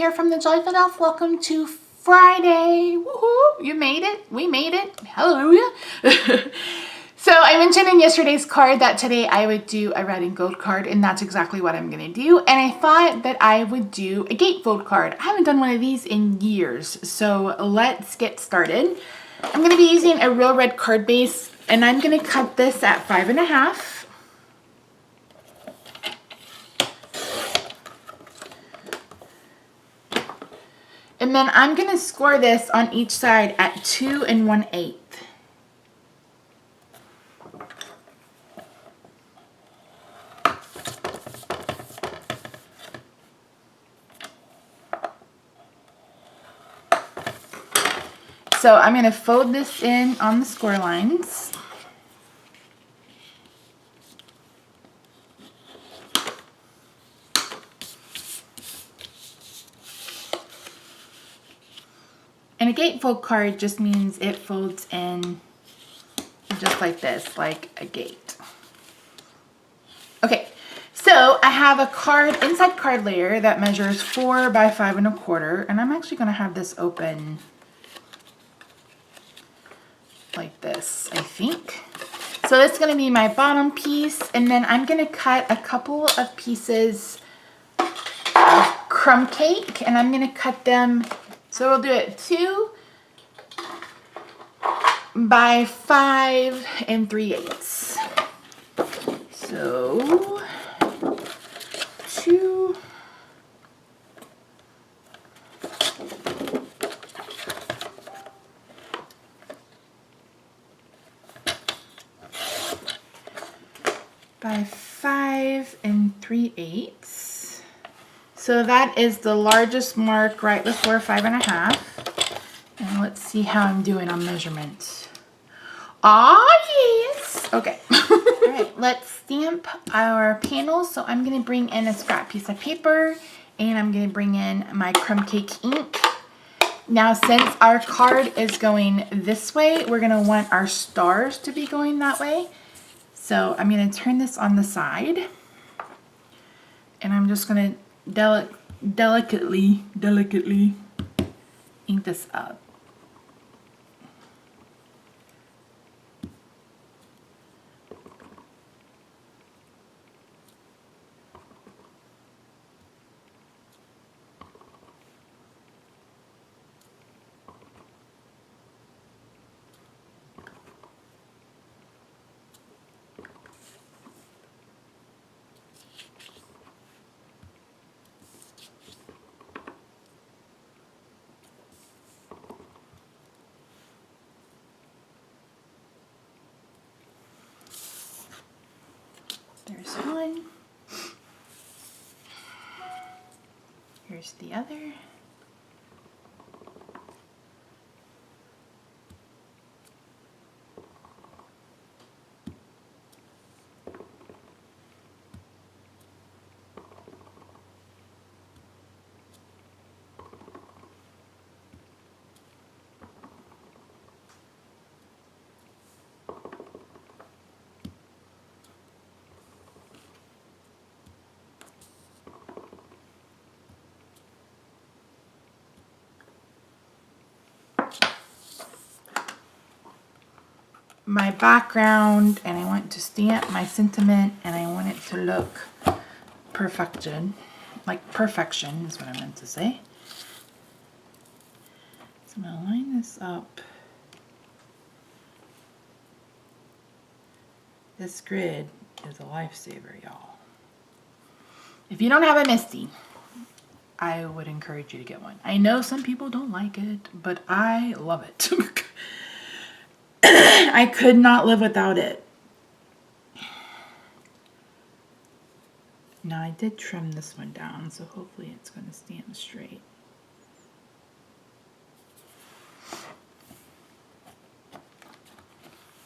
here from TheJollyFatElf. Welcome to Friday. Woohoo! You made it. We made it. Hallelujah. So I mentioned in yesterday's card that today I would do a red and gold card, and that's exactly what I'm going to do. And I thought that I would do a gatefold card. I haven't done one of these in years, so let's get started. I'm going to be using a real red card base, and I'm going to cut this at 5.5. And then I'm going to score this on each side at 2 1/8. So I'm going to fold this in on the score lines. And a gatefold card just means it folds in just like this, like a gate. Okay, so I have a card, inside card layer that measures 4 by 5 1/4, and I'm actually going to have this open like this, I think. So that's going to be my bottom piece, and then I'm going to cut a couple of pieces of crumb cake, and I'm going to cut them. So we'll do it 2 by 5 3/8. So 2 by 5 3/8. So that is the largest mark right before 5.5. And let's see how I'm doing on measurement. Ah, yes. Okay. All right, let's stamp our panels. So I'm going to bring in a scrap piece of paper, and I'm going to bring in my crumb cake ink. Now, since our card is going this way, we're going to want our stars to be going that way. So I'm going to turn this on the side, and I'm just going to delicately ink this up. There's one. Here's the other. My background, and I want to stamp my sentiment, and I want it to look perfection, like perfection is what I meant to say. So I'm going to line this up. This grid is a lifesaver, y'all. If you don't have a Misty, I would encourage you to get one. I know some people don't like it, but I love it. I could not live without it. Now I did trim this one down, so hopefully it's going to stand straight.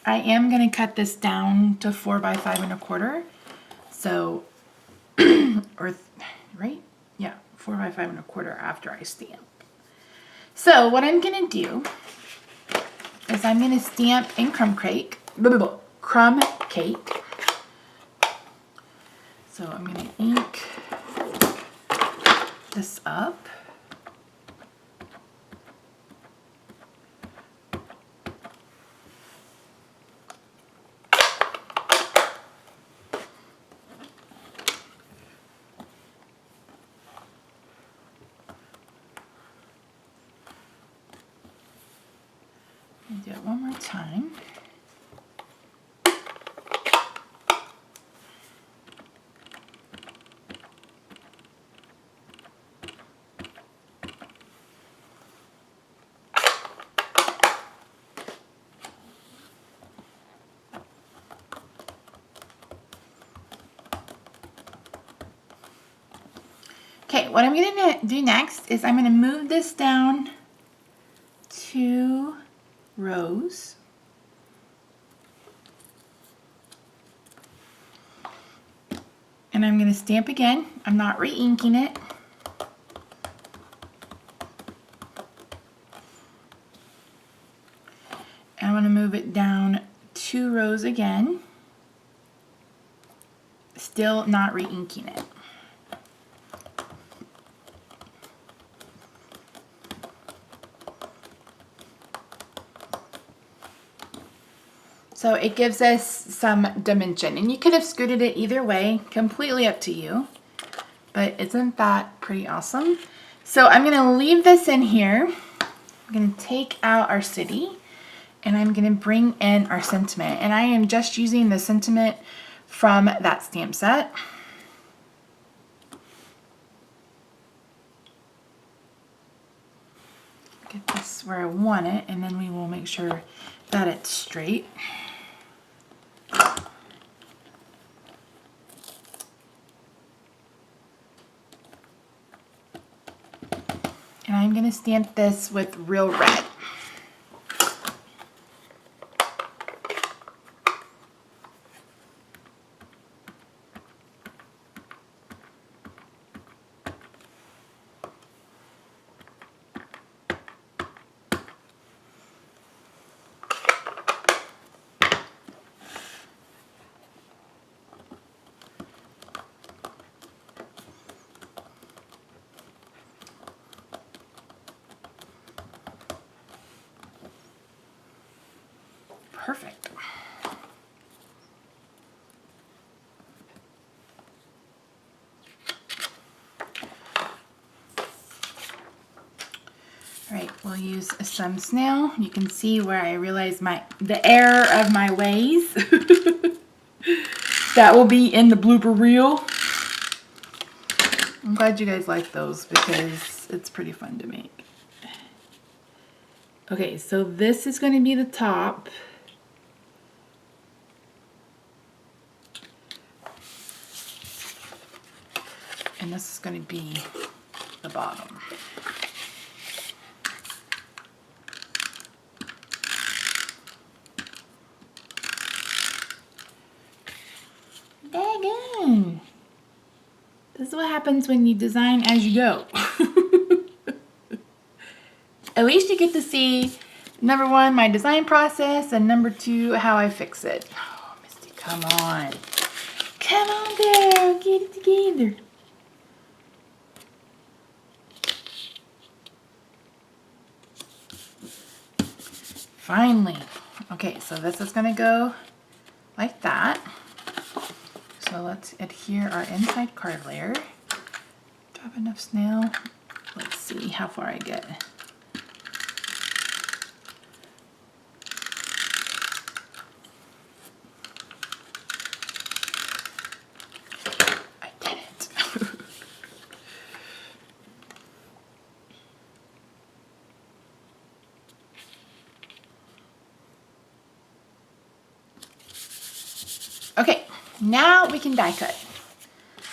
I am going to cut this down to 4 by 5 1/4. So, right? Yeah, 4 by 5 1/4 after I stamp. So what I'm going to do is I'm going to stamp in crumb cake. So I'm going to ink this up. time. Okay, what I'm going to do next is I'm going to move this down 2 rows. And I'm going to stamp again. I'm not re-inking it. And I'm going to move it down 2 rows again. Still not re-inking it. So it gives us some dimension, and you could have scooted it either way, completely up to you, but isn't that pretty awesome? So I'm going to leave this in here. I'm going to take out our city, and I'm going to bring in our sentiment, and I am just using the sentiment from that stamp set. Get this where I want it, and then we will make sure that it's straight. And I'm going to stamp this with real red. Perfect. All right, we'll use some snail. You can see where I realize the error of my ways. That will be in the blooper reel. I'm glad you guys like those because it's pretty fun to make. Okay, so this is going to be the top. And this is going to be the bottom. Daggone! This is what happens when you design as you go. At least you get to see, number 1, my design process, and number 2, how I fix it. Oh, Misty, come on. Come on, girl. Get it together. Finally. Okay, so this is going to go like that. So let's adhere our inside card layer. Do I have enough snail? Let's see how far I get. I did it. Okay, now we can die cut.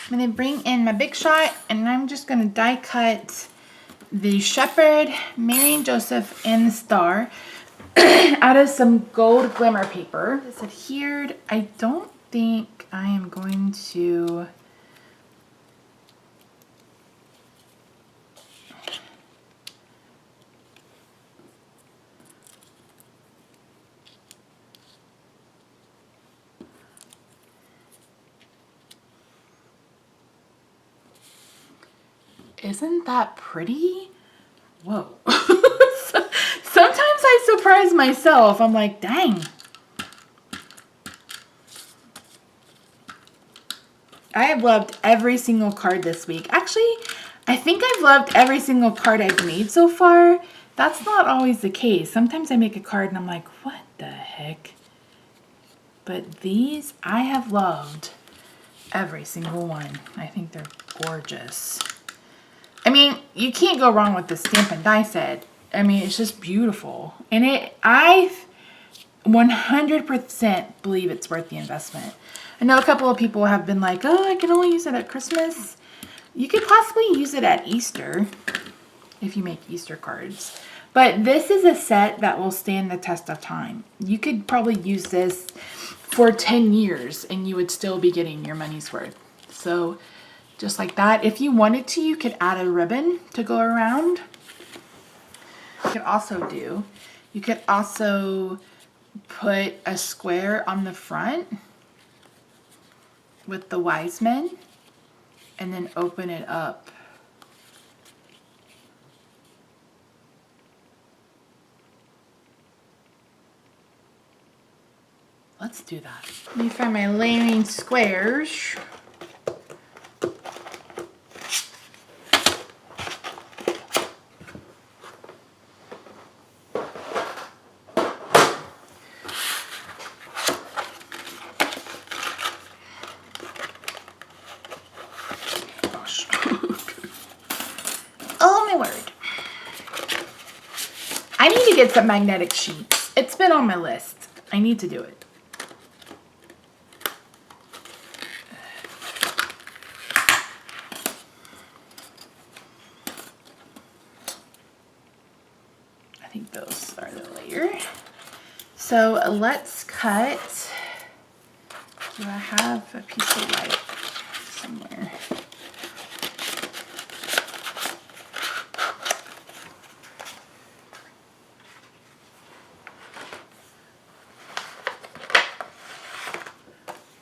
I'm going to bring in my big shot, and I'm just going to die cut the shepherd, Mary and Joseph, and the star out of some gold glimmer paper. It's adhered. I don't think I am going to... Isn't that pretty? Whoa. Sometimes I surprise myself. I'm like, dang. I have loved every single card this week. Actually, I think I've loved every single card I've made so far. That's not always the case. Sometimes I make a card and I'm like, what the pick. But these, I have loved every single one. I think they're gorgeous. I mean, you can't go wrong with the stamp and die set. I mean, it's just beautiful. And I 100% believe it's worth the investment. I know a couple of people have been like, oh, I can only use it at Christmas. You could possibly use it at Easter if you make Easter cards. But this is a set that will stand the test of time. You could probably use this for 10 years and you would still be getting your money's worth. So just like that. If you wanted to, you could add a ribbon to go around. You could also put a square on the front with the wise men and then open it up. Let's do that. Let me find my layering squares. Oh my word. I need to get some magnetic sheets. It's been on my list. I need to do it. I think those are the layer. So let's cut. Do I have a piece of white somewhere?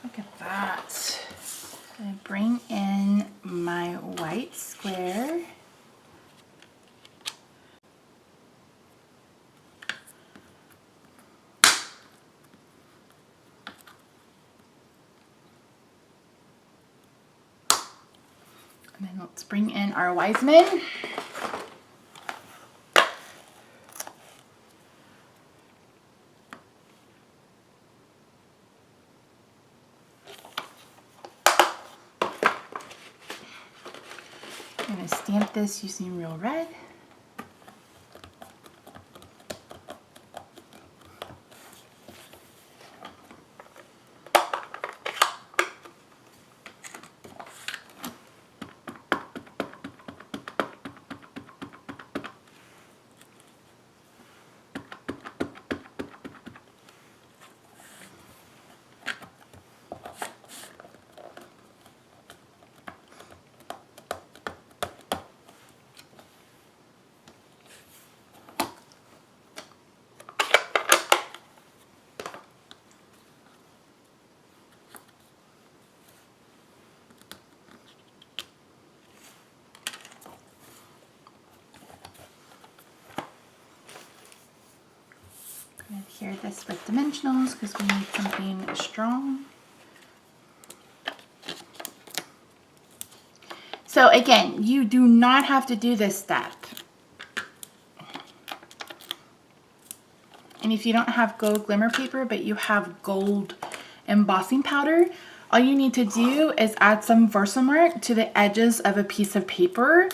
Look at that. I bring in my white square. And then let's bring in our wise men. I'm going to stamp this using Real Red. Adhere this with dimensionals because we need something strong. So again, you do not have to do this step. And if you don't have gold glimmer paper, but you have gold embossing powder, all you need to do is add some Versamark to the edges of a piece of paper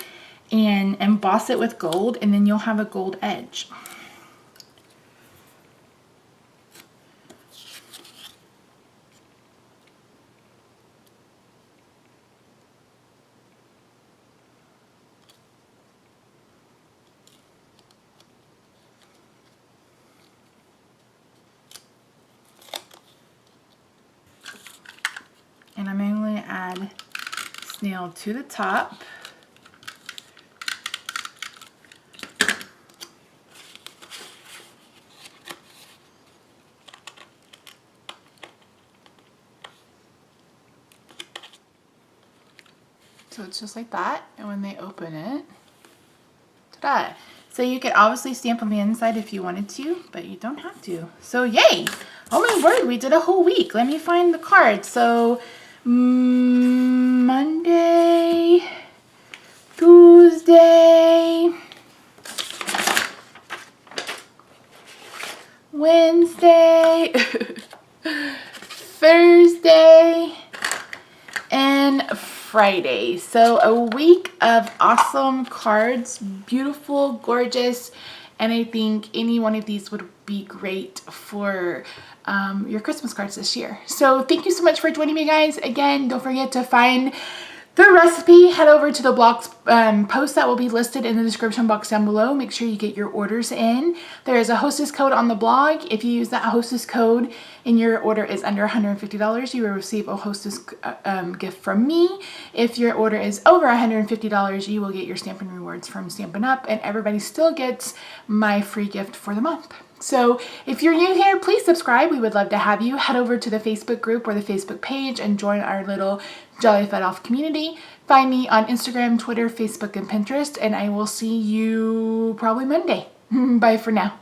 and emboss it with gold, and then you'll have a gold edge. And I'm going to add snail to the top. So it's just like that, and when they open it, ta-da! So you could obviously stamp on the inside if you wanted to, but you don't have to. So yay! Oh my word, we did a whole week. Let me find the card. So Monday, Tuesday, Wednesday, on Friday. So a week of awesome cards, beautiful, gorgeous, and I think any one of these would be great for your Christmas cards this year. So thank you so much for joining me, guys. Again, don't forget to find the recipe. Head over to the blog's post that will be listed in the description box down below. Make sure you get your orders in. There is a hostess code on the blog. If you use that hostess code and your order is under $150, you will receive a hostess gift from me. If your order is over $150, you will get your Stampin' Rewards from Stampin' Up, and everybody still gets my free gift for the month. So if you're new here, please subscribe. We would love to have you. Head over to the Facebook group or the Facebook page and join our little JollyFatElf community. Find me on Instagram, Twitter, Facebook, and Pinterest, and I will see you probably Monday. Bye for now.